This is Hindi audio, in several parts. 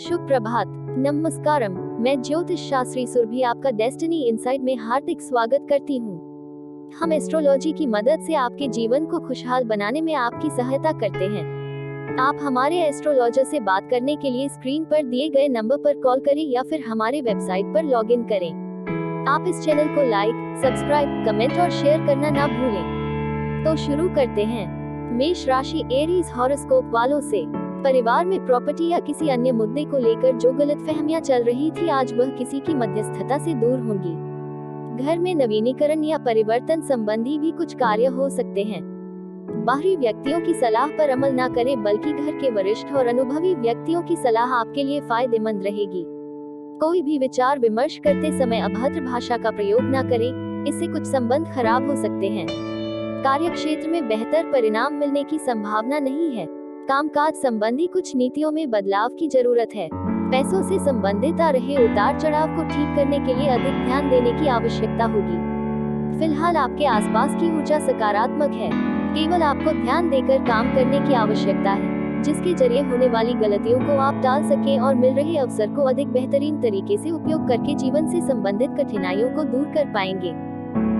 शुभ प्रभात, नमस्कारम। मैं ज्योतिष शास्त्री सुरभि आपका डेस्टिनी इनसाइट में हार्दिक स्वागत करती हूँ। हम एस्ट्रोलॉजी की मदद से आपके जीवन को खुशहाल बनाने में आपकी सहायता करते हैं। आप हमारे एस्ट्रोलॉजर से बात करने के लिए स्क्रीन पर दिए गए नंबर पर कॉल करें या फिर हमारे वेबसाइट पर लॉग इन करें। आप इस चैनल को लाइक, सब्सक्राइब, कमेंट और शेयर करना ना भूलें। तो शुरू करते हैं। मेष राशि एरीज हॉरोस्कोप वालों से परिवार में प्रॉपर्टी या किसी अन्य मुद्दे को लेकर जो गलतफहमियां चल रही थी, आज वह किसी की मध्यस्थता से दूर होंगी। घर में नवीनीकरण या परिवर्तन संबंधी भी कुछ कार्य हो सकते हैं। बाहरी व्यक्तियों की सलाह पर अमल न करें, बल्कि घर के वरिष्ठ और अनुभवी व्यक्तियों की सलाह आपके लिए फायदेमंद रहेगी। कोई भी विचार विमर्श करते समय अभद्र भाषा का प्रयोग न करें, इससे कुछ संबंध खराब हो सकते हैं। कार्यक्षेत्र में बेहतर परिणाम मिलने की संभावना नहीं है। कामकाज संबंधी कुछ नीतियों में बदलाव की जरूरत है। पैसों से संबंधित आ रहे उतार चढ़ाव को ठीक करने के लिए अधिक ध्यान देने की आवश्यकता होगी। फिलहाल आपके आसपास की ऊर्जा सकारात्मक है। केवल आपको ध्यान देकर काम करने की आवश्यकता है, जिसके जरिए होने वाली गलतियों को आप टाल सकें और मिल रहे अवसर को अधिक बेहतरीन तरीके से उपयोग करके जीवन से संबंधित कठिनाइयों को दूर कर पाएंगे।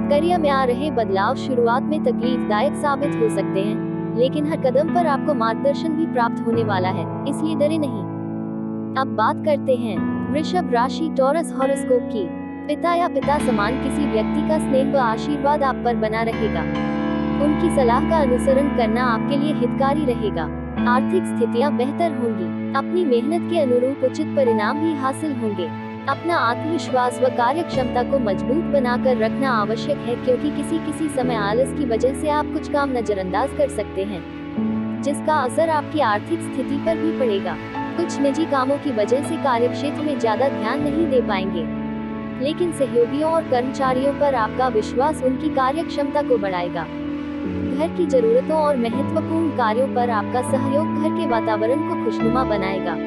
करियर में आ रहे बदलाव शुरुआत में तकलीफदायक साबित हो सकते हैं, लेकिन हर कदम पर आपको मार्गदर्शन भी प्राप्त होने वाला है, इसलिए डरे नहीं। अब बात करते हैं वृषभ राशि टॉरस हॉरोस्कोप की। पिता या पिता समान किसी व्यक्ति का स्नेह व आशीर्वाद आप पर बना रहेगा। उनकी सलाह का अनुसरण करना आपके लिए हितकारी रहेगा। आर्थिक स्थितियां बेहतर होंगी। अपनी मेहनत के अनुरूप उचित परिणाम भी हासिल होंगे। अपना आत्मविश्वास व कार्य क्षमता को मजबूत बनाकर रखना आवश्यक है, क्योंकि किसी समय आलस की वजह से आप कुछ काम नजरअंदाज कर सकते हैं, जिसका असर आपकी आर्थिक स्थिति पर भी पड़ेगा। कुछ निजी कामों की वजह से कार्यक्षेत्र में ज्यादा ध्यान नहीं दे पाएंगे, लेकिन सहयोगियों और कर्मचारियों पर आपका विश्वास उनकी कार्य क्षमता को बढ़ाएगा। घर की जरूरतों और महत्वपूर्ण कार्यों पर आपका सहयोग घर के वातावरण को खुशनुमा बनाएगा।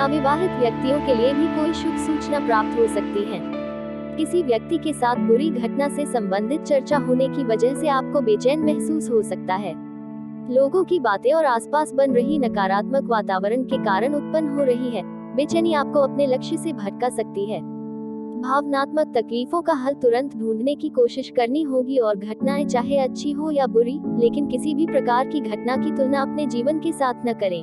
अविवाहित व्यक्तियों के लिए भी कोई शुभ सूचना प्राप्त हो सकती है। किसी व्यक्ति के साथ बुरी घटना से संबंधित चर्चा होने की वजह से आपको बेचैन महसूस हो सकता है। लोगों की बातें और आसपास बन रही नकारात्मक वातावरण के कारण उत्पन्न हो रही है बेचैनी आपको अपने लक्ष्य से भटका सकती है। भावनात्मक तकलीफों का हल तुरंत ढूंढने की कोशिश करनी होगी, और घटनाएं चाहे अच्छी हो या बुरी, लेकिन किसी भी प्रकार की घटना की तुलना अपने जीवन के साथ न करें।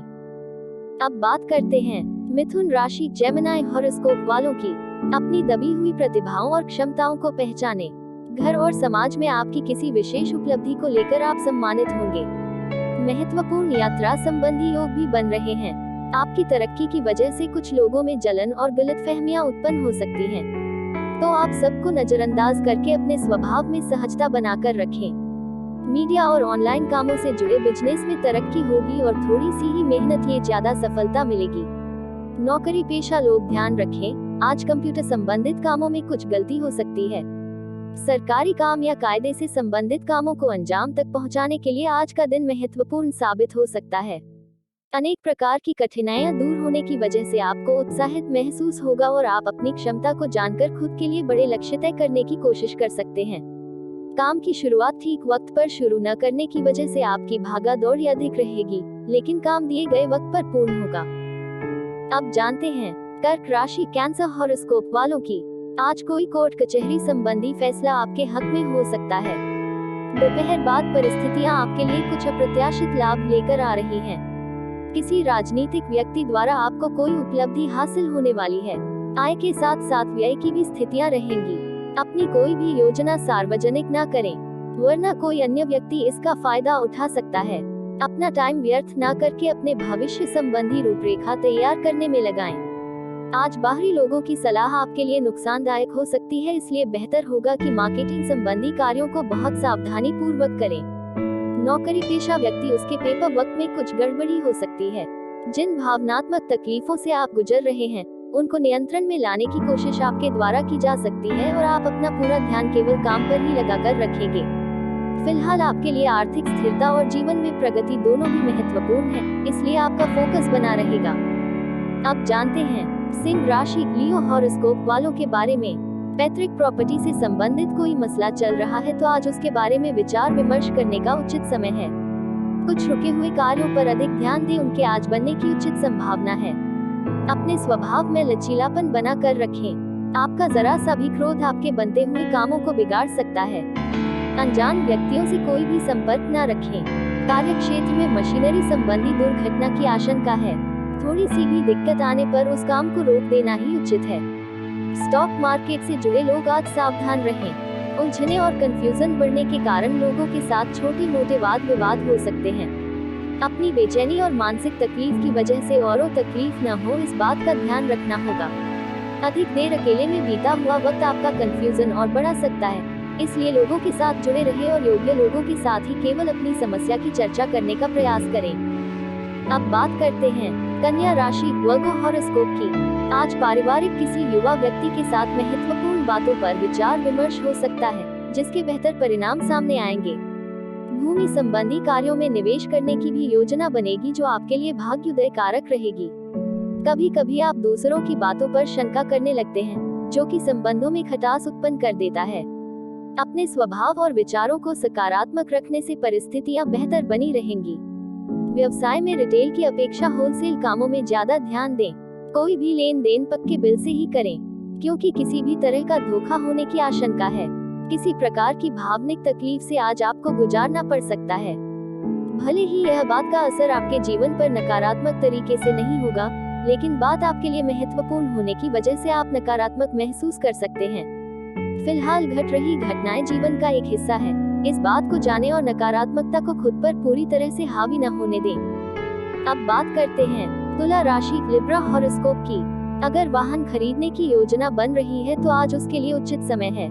अब बात करते हैं मिथुन राशि जेमिनी हॉरोस्कोप वालों की। अपनी दबी हुई प्रतिभाओं और क्षमताओं को पहचानें। घर और समाज में आपकी किसी विशेष उपलब्धि को लेकर आप सम्मानित होंगे। महत्वपूर्ण यात्रा संबंधी योग भी बन रहे हैं। आपकी तरक्की की वजह से कुछ लोगों में जलन और गलतफहमियां उत्पन्न हो सकती हैं, तो आप सबको नजरअंदाज करके अपने स्वभाव में सहजता बनाकर रखें। मीडिया और ऑनलाइन कामों से जुड़े बिजनेस में तरक्की होगी और थोड़ी सी ही मेहनत ये ज्यादा सफलता मिलेगी। नौकरी पेशा लोग ध्यान रखें, आज कंप्यूटर संबंधित कामों में कुछ गलती हो सकती है। सरकारी काम या कायदे से संबंधित कामों को अंजाम तक पहुंचाने के लिए आज का दिन महत्वपूर्ण साबित हो सकता है। अनेक प्रकार की कठिनाइयां दूर होने की वजह से आपको उत्साहित महसूस होगा और आप अपनी क्षमता को जानकर खुद के लिए बड़े लक्ष्य तय करने की कोशिश कर सकते हैं। काम की शुरुआत ठीक वक्त पर शुरू न करने की वजह से आपकी भागा-दौड़ अधिक रहेगी, लेकिन काम दिए गए वक्त पर पूर्ण होगा। अब जानते हैं कर्क राशि कैंसर हॉरोस्कोप वालों की। आज कोई कोर्ट कचहरी संबंधी फैसला आपके हक में हो सकता है। दोपहर बाद परिस्थितियां आपके लिए कुछ अप्रत्याशित लाभ लेकर आ रही हैं। किसी राजनीतिक व्यक्ति द्वारा आपको कोई उपलब्धि हासिल होने वाली है। आय के साथ साथ व्यय की भी स्थितियां रहेंगी। अपनी कोई भी योजना सार्वजनिक न करें, वरना कोई अन्य व्यक्ति इसका फायदा उठा सकता है। अपना टाइम व्यर्थ न करके अपने भविष्य संबंधी रूपरेखा तैयार करने में लगाएं। आज बाहरी लोगों की सलाह आपके लिए नुकसानदायक हो सकती है, इसलिए बेहतर होगा कि मार्केटिंग संबंधी कार्यों को बहुत सावधानी पूर्वक करें। नौकरी पेशा व्यक्ति उसके पेपर वर्क में कुछ गड़बड़ी हो सकती है। जिन भावनात्मक तकलीफों से आप गुजर रहे हैं, उनको नियंत्रण में लाने की कोशिश आपके द्वारा की जा सकती है, और आप अपना पूरा ध्यान केवल काम पर ही लगाकर रखेंगे। फिलहाल आपके लिए आर्थिक स्थिरता और जीवन में प्रगति दोनों ही महत्वपूर्ण है, इसलिए आपका फोकस बना रहेगा। अब जानते हैं सिंह राशि लियो हॉरोस्कोप वालों के बारे में। पैतृक प्रॉपर्टी से संबंधित कोई मसला चल रहा है तो आज उसके बारे में विचार विमर्श करने का उचित समय है। कुछ रुके हुए कार्यों पर अधिक ध्यान दें, उनके आज बनने की उचित संभावना है। अपने स्वभाव में लचीलापन बना कर रखें। आपका जरा सा भी क्रोध आपके बनते हुए कामों को बिगाड़ सकता है। अनजान व्यक्तियों से कोई भी संपर्क न रखें। कार्य क्षेत्र में मशीनरी संबंधी दुर्घटना की आशंका है। थोड़ी सी भी दिक्कत आने पर उस काम को रोक देना ही उचित है। स्टॉक मार्केट से जुड़े लोग आज सावधान रहें। उलझने और कंफ्यूजन बढ़ने के कारण लोगों के साथ छोटे मोटे वाद विवाद हो सकते हैं। अपनी बेचैनी और मानसिक तकलीफ की वजह से औरों तकलीफ न हो, इस बात का ध्यान रखना होगा। अधिक देर अकेले में बीता हुआ वक्त आपका कंफ्यूजन और बढ़ा सकता है, इसलिए लोगों के साथ जुड़े रहें और योग्य लोगों के साथ ही केवल अपनी समस्या की चर्चा करने का प्रयास करें। अब बात करते हैं कन्या राशि वर्गो हॉरोस्कोप की। आज पारिवारिक किसी युवा व्यक्ति के साथ महत्वपूर्ण बातों पर विचार विमर्श हो सकता है, जिसके बेहतर परिणाम सामने आएंगे। भूमि संबंधी कार्यों में निवेश करने की भी योजना बनेगी, जो आपके लिए भाग्योदय कारक रहेगी। कभी कभी आप दूसरों की बातों पर शंका करने लगते हैं, जो कि संबंधों में खटास उत्पन्न कर देता है। अपने स्वभाव और विचारों को सकारात्मक रखने से परिस्थितियां बेहतर बनी रहेंगी। व्यवसाय में रिटेल की अपेक्षा होलसेल कामों में ज्यादा ध्यान दें। कोई भी लेन देन पक्के बिल से ही करें, क्योंकि किसी भी तरह का धोखा होने की आशंका है। किसी प्रकार की भावनिक तकलीफ से आज आपको गुजारना पड़ सकता है। भले ही यह बात का असर आपके जीवन पर नकारात्मक तरीके से नहीं होगा, लेकिन बात आपके लिए महत्वपूर्ण होने की वजह से आप नकारात्मक महसूस कर सकते हैं। फिलहाल घट रही घटनाएं जीवन का एक हिस्सा है। इस बात को जानें और नकारात्मकता को खुद पर पूरी तरह से हावी न होने दें। अब बात करते हैं तुला राशि लिब्रा हॉरोस्कोप की। अगर वाहन खरीदने की योजना बन रही है तो आज उसके लिए उचित समय है।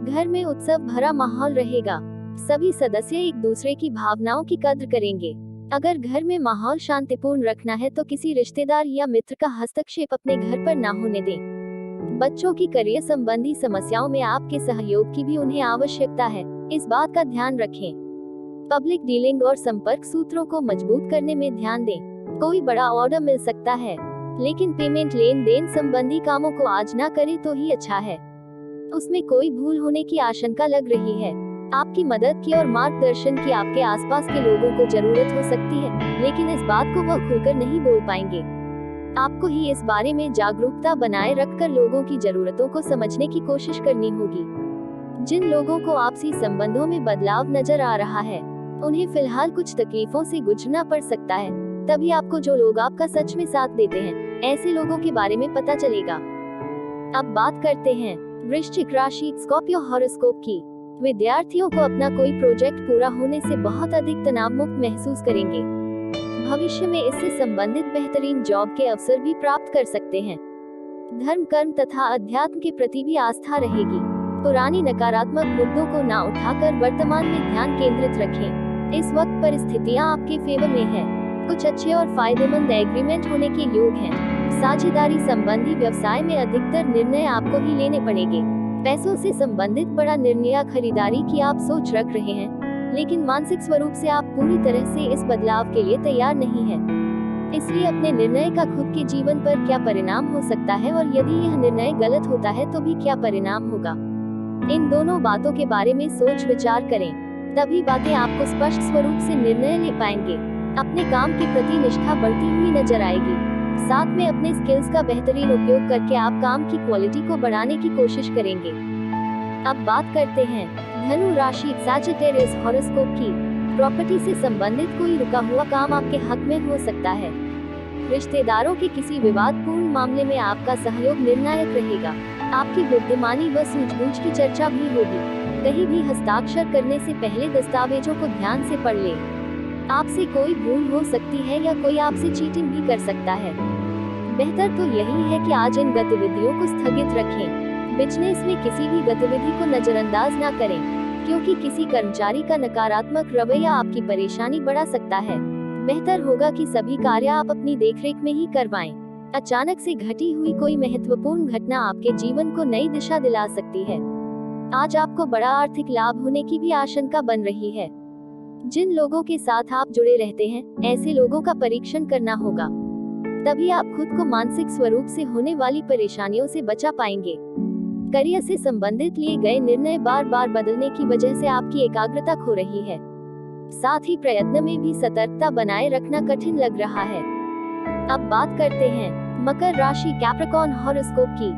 घर में उत्सव भरा माहौल रहेगा। सभी सदस्य एक दूसरे की भावनाओं की कद्र करेंगे। अगर घर में माहौल शांतिपूर्ण रखना है तो किसी रिश्तेदार या मित्र का हस्तक्षेप अपने घर पर न होने दें। बच्चों की करियर संबंधी समस्याओं में आपके सहयोग की भी उन्हें आवश्यकता है, इस बात का ध्यान रखें। पब्लिक डीलिंग और संपर्क सूत्रों को मजबूत करने में ध्यान दें। कोई बड़ा ऑर्डर मिल सकता है, लेकिन पेमेंट लेन देन संबंधी कामों को आज ना करें तो ही अच्छा है। उसमें कोई भूल होने की आशंका लग रही है। आपकी मदद की और मार्गदर्शन की आपके आसपास के लोगों को जरूरत हो सकती है, लेकिन इस बात को वह खुलकर नहीं बोल पाएंगे। आपको ही इस बारे में जागरूकता बनाए रखकर लोगों की जरूरतों को समझने की कोशिश करनी होगी। जिन लोगों को आपसी संबंधों में बदलाव नजर आ रहा है, उन्हें फिलहाल कुछ तकलीफों से गुजरना पड़ सकता है। तभी आपको जो लोग आपका सच में साथ देते हैं, ऐसे लोगों के बारे में पता चलेगा। अब बात करते हैं वृश्चिक राशि स्कॉर्पियो हॉरोस्कोप की। विद्यार्थियों को अपना कोई प्रोजेक्ट पूरा होने से बहुत अधिक तनाव मुक्त महसूस करेंगे। भविष्य में इससे संबंधित बेहतरीन जॉब के अवसर भी प्राप्त कर सकते हैं। धर्म कर्म तथा अध्यात्म के प्रति भी आस्था रहेगी। पुरानी नकारात्मक मुद्दों को ना उठाकर वर्तमान में ध्यान केंद्रित रखें। इस वक्त परिस्थितियां आपके फेवर में है। कुछ अच्छे और फायदेमंद एग्रीमेंट होने के योग हैं। साझेदारी संबंधी व्यवसाय में अधिकतर निर्णय आपको ही लेने पड़ेंगे। पैसों से संबंधित बड़ा निर्णय या खरीदारी की आप सोच रख रहे हैं, लेकिन मानसिक स्वरूप से आप पूरी तरह से इस बदलाव के लिए तैयार नहीं हैं। इसलिए अपने निर्णय का खुद के जीवन पर क्या परिणाम हो सकता है और यदि यह निर्णय गलत होता है तो भी क्या परिणाम होगा, इन दोनों बातों के बारे में सोच विचार करें। तभी बातें आपको स्पष्ट स्वरूप से निर्णय ले पाएंगे। अपने काम के प्रति निष्ठा बढ़ती हुई नजर आएगी। साथ में अपने स्किल्स का बेहतरीन उपयोग करके आप काम की क्वालिटी को बढ़ाने की कोशिश करेंगे। अब बात करते हैं धनु राशि सैजिटेरियस हॉरोस्कोप की। प्रॉपर्टी से संबंधित कोई रुका हुआ काम आपके हक में हो सकता है। रिश्तेदारों के किसी विवादपूर्ण मामले में आपका सहयोग निर्णायक रहेगा। आपकी बुद्धिमानी व सूझबूझ की चर्चा भी होगी। कहीं भी हस्ताक्षर करने से पहले दस्तावेजों को ध्यान से पढ़ लें। आपसे कोई भूल हो सकती है या कोई आपसे चीटिंग भी कर सकता है। बेहतर तो यही है कि आज इन गतिविधियों को स्थगित रखें। बिजनेस में किसी भी गतिविधि को नजरअंदाज ना करें, क्योंकि किसी कर्मचारी का नकारात्मक रवैया आपकी परेशानी बढ़ा सकता है। बेहतर होगा कि सभी कार्य आप अपनी देखरेख में ही करवाएं। अचानक से घटी हुई कोई महत्वपूर्ण घटना आपके जीवन को नई दिशा दिला सकती है। आज आपको बड़ा आर्थिक लाभ होने की भी आशंका बन रही है। जिन लोगों के साथ आप जुड़े रहते हैं, ऐसे लोगों का परीक्षण करना होगा। तभी आप खुद को मानसिक स्वरूप से होने वाली परेशानियों से बचा पाएंगे। करियर से संबंधित लिए गए निर्णय बार बार बदलने की वजह से आपकी एकाग्रता खो रही है। साथ ही प्रयत्न में भी सतर्कता बनाए रखना कठिन लग रहा है। अब बात करते हैं मकर राशि कैप्रिकॉर्न हॉरोस्कोप की।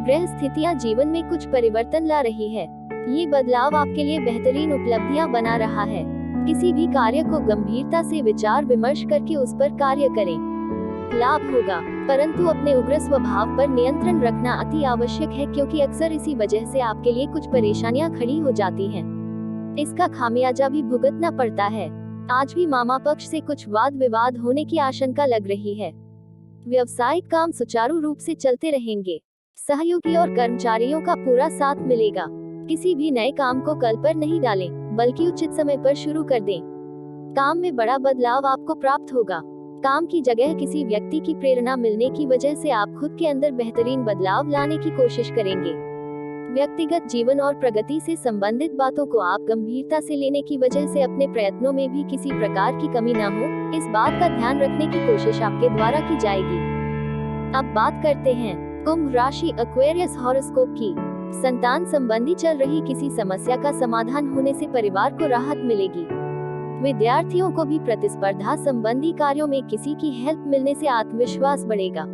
ग्रह स्थितियां जीवन में कुछ परिवर्तन ला रही है। ये बदलाव आपके लिए बेहतरीन उपलब्धियां बना रहा है। किसी भी कार्य को गंभीरता से विचार विमर्श करके उस पर कार्य करें, लाभ होगा। परंतु अपने उग्र स्वभाव पर नियंत्रण रखना अति आवश्यक है, क्योंकि अक्सर इसी वजह से आपके लिए कुछ परेशानियां खड़ी हो जाती हैं। इसका खामियाजा भी भुगतना पड़ता है। आज भी मामा पक्ष से कुछ वाद विवाद होने की आशंका लग रही है। व्यवसायिक काम सुचारू रूप से चलते रहेंगे। सहयोगी और कर्मचारियों का पूरा साथ मिलेगा। किसी भी नए काम को कल पर नहीं डालें, बल्कि उचित समय पर शुरू कर दें। काम में बड़ा बदलाव आपको प्राप्त होगा। काम की जगह किसी व्यक्ति की प्रेरणा मिलने की वजह से आप खुद के अंदर बेहतरीन बदलाव लाने की कोशिश करेंगे। व्यक्तिगत जीवन और प्रगति से संबंधित बातों को आप गंभीरता से लेने की वजह से अपने प्रयत्नों में भी किसी प्रकार की कमी न हो, इस बात का ध्यान रखने की कोशिश आपके द्वारा की जाएगी। अब बात करते हैं कुंभ राशि एक्वेरियस हॉरोस्कोप की। संतान संबंधी चल रही किसी समस्या का समाधान होने से परिवार को राहत मिलेगी। विद्यार्थियों को भी प्रतिस्पर्धा संबंधी कार्यों में किसी की हेल्प मिलने से आत्मविश्वास बढ़ेगा।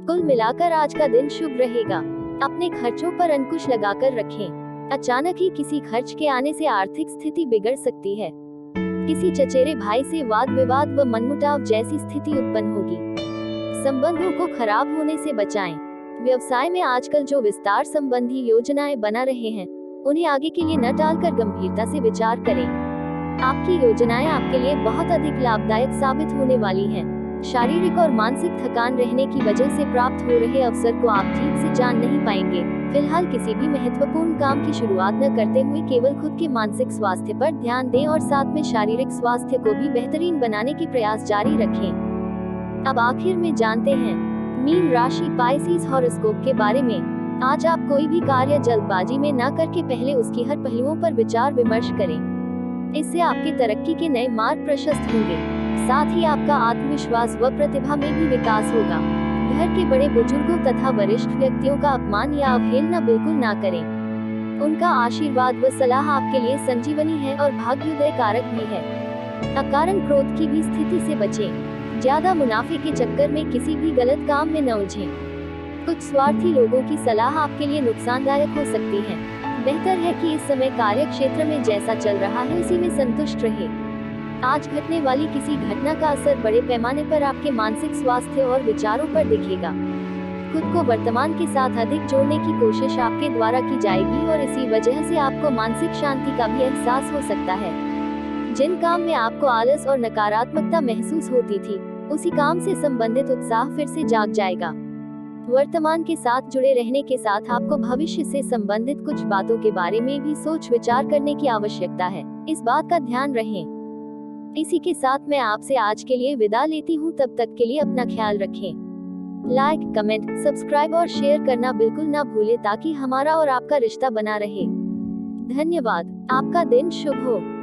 कुल मिलाकर आज का दिन शुभ रहेगा। अपने खर्चों पर अंकुश लगाकर रखें। अचानक ही किसी खर्च के आने से आर्थिक स्थिति बिगड़ सकती है। किसी चचेरे भाई से वाद विवाद व मनमुटाव जैसी स्थिति उत्पन्न होगी। संबंधों को खराब होने से बचाएं। व्यवसाय में आजकल जो विस्तार संबंधी योजनाएं बना रहे हैं, उन्हें आगे के लिए न टालकर गंभीरता से विचार करें। आपकी योजनाएं आपके लिए बहुत अधिक लाभदायक साबित होने वाली हैं। शारीरिक और मानसिक थकान रहने की वजह से प्राप्त हो रहे अवसर को आप ठीक से जान नहीं पाएंगे। फिलहाल किसी भी महत्वपूर्ण काम की शुरुआत न करते हुए केवल खुद के मानसिक स्वास्थ्य पर ध्यान दें और साथ में शारीरिक स्वास्थ्य को भी बेहतरीन बनाने की प्रयास जारी रखें। अब आखिर में जानते हैं मीन राशि पाइसेस हॉरोस्कोप के बारे में। आज आप कोई भी कार्य जल्दबाजी में न करके पहले उसकी हर पहलुओं पर विचार विमर्श करें। इससे आपकी तरक्की के नए मार्ग प्रशस्त होंगे। साथ ही आपका आत्मविश्वास व प्रतिभा में भी विकास होगा। घर के बड़े बुजुर्गों तथा वरिष्ठ व्यक्तियों का अपमान या अवहेलना बिल्कुल ना करें। उनका आशीर्वाद व सलाह आपके लिए संजीवनी है और भाग्योदय कारक भी है। अकारण क्रोध की भी स्थिति से बचें। ज्यादा मुनाफे के चक्कर में किसी भी गलत काम में न उलझें। कुछ स्वार्थी लोगों की सलाह आपके लिए नुकसानदायक हो सकती है। बेहतर है कि इस समय कार्य क्षेत्र में जैसा चल रहा है उसी में संतुष्ट रहे। आज घटने वाली किसी घटना का असर बड़े पैमाने पर आपके मानसिक स्वास्थ्य और विचारों पर दिखेगा। खुद को वर्तमान के साथ अधिक जोड़ने की कोशिश आपके द्वारा की जाएगी और इसी वजह से आपको मानसिक शांति का भी एहसास हो सकता है। जिन काम में आपको आलस और नकारात्मकता महसूस होती थी, उसी काम से संबंधित उत्साह फिर से जाग जाएगा। वर्तमान के साथ जुड़े रहने के साथ आपको भविष्य से संबंधित कुछ बातों के बारे में भी सोच विचार करने की आवश्यकता है। इस बात का ध्यान रखें। इसी के साथ मैं आपसे आज के लिए विदा लेती हूँ। तब तक के लिए अपना ख्याल रखें। लाइक, कमेंट, सब्सक्राइब और शेयर करना बिल्कुल ना भूलें, ताकि हमारा और आपका रिश्ता बना रहे। धन्यवाद। आपका दिन शुभ हो।